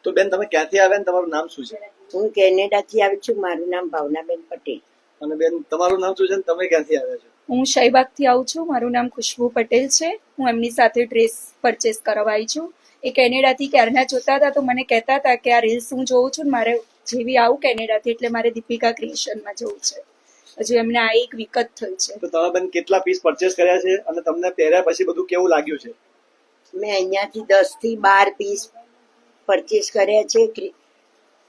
તો બેન તમે ક્યાંથી આવ્યા ને તમારું નામ શું છે? હું કેનેડાથી આવી છું. મારું નામ ભાવનાબેન પટેલ. અને બેન તમારું નામ શું છે ને તમે ક્યાંથી આવ્યા છો? હું શહીબાગથી આવું છું. મારું નામ ખુશ્બુ પટેલ છે. હું એમની સાથે ડ્રેસ પરચેસ કરવા આવી છું. એ કેનેડાથી ક્યારના જોતા હતા તો મને કહેતા હતા કે આ રીલ્સ હું જોઉં છું ને મારે જેવી આવું કેનેડાથી એટલે મારે દીપિકા ક્રિએશનમાં જવું છે. હજુ એમને આ એક વિકત થઈ છે. તો તમે બેન કેટલા પીસ પરચેસ કર્યા છે અને તમને પહેર્યા પછી બધું કેવું લાગ્યું છે? મેં અહીંયાથી 10 થી 12 પીસ પરચેસ કર્યા છે.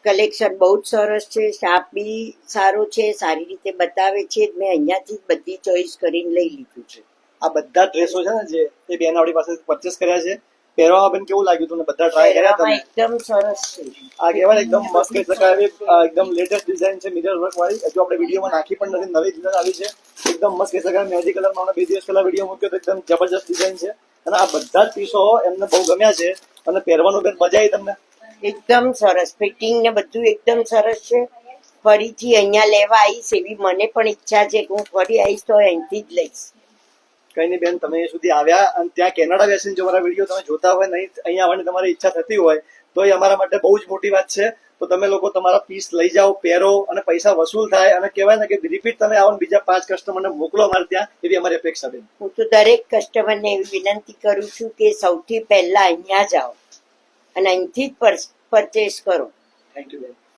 કલેક્શન બહુ જ સરસ છે. સ્ટાફ બી સારો છે, સારી રીતે બતાવે છે. મેં અહીંયાથી જ બધી ચોઈસ કરીને લઈ લીધું છે. આ બધા ડ્રેસો છે ને જે એ બેન આપણી પાસે પરચેસ કર્યા છે, પહેરવામાં બેન કેવું લાગ્યું તમને? બધા ટ્રાય કર્યા તમે? એકદમ સરસ છે. આ કહેવાય એકદમ મસ્ત કહી શકાય એવી એકદમ લેટેસ્ટ ડિઝાઇન છે, મિરર વર્ક વાળી. હજુ આપણે વિડીયોમાં નાખી પણ નથી, નવી ડિઝાઇન આવી છે. એકદમ મસ્ત કહી શકાય. મેજી કલરમાં અમે 2 દિવસ પહેલા વિડીયો મૂક્યો તો એકદમ જબરજસ્ત ડિઝાઇન છે. અને આ બધા જ પીસો એમને બહુ ગમ્યા છે અને પહેરવાનું બેન મજા આવી તમને? એકદમ સરસ ફિટિંગ ને બધું એકદમ સરસ છે. ફરીથી અહીંયા લેવા આવીશ એવી મને પણ ઈચ્છા છે કે હું ફરી આવીશ તો અહીંથી જ લઈશ. કઈ નહીં બેન, તમે અહીં સુધી આવ્યા અને ત્યાં કેનેડા બેસીને જો મારા વિડીયો તમે જોતા હોય, નહીં અહીંયા આવવાની તમારી ઈચ્છા થતી હોય તો એ અમારા માટે બહુ જ મોટી વાત છે. તો તમે લોકો તમારા પીસ લઈ જાઓ, પહેરો અને પૈસા વસૂલ થાય અને કહેવાય ને કે રિપીટ તમે આવો ને બીજા 5 કસ્ટમરને મોકલો અમારે ત્યાં, એવી અમારી અપેક્ષા બેન. હું તો દરેક કસ્ટમરને એવી વિનંતી કરું છું કે સૌથી પહેલા અહીંયા જાઓ અને અહીંથી જ પરચેસ કરો. થેન્ક યુ બેન.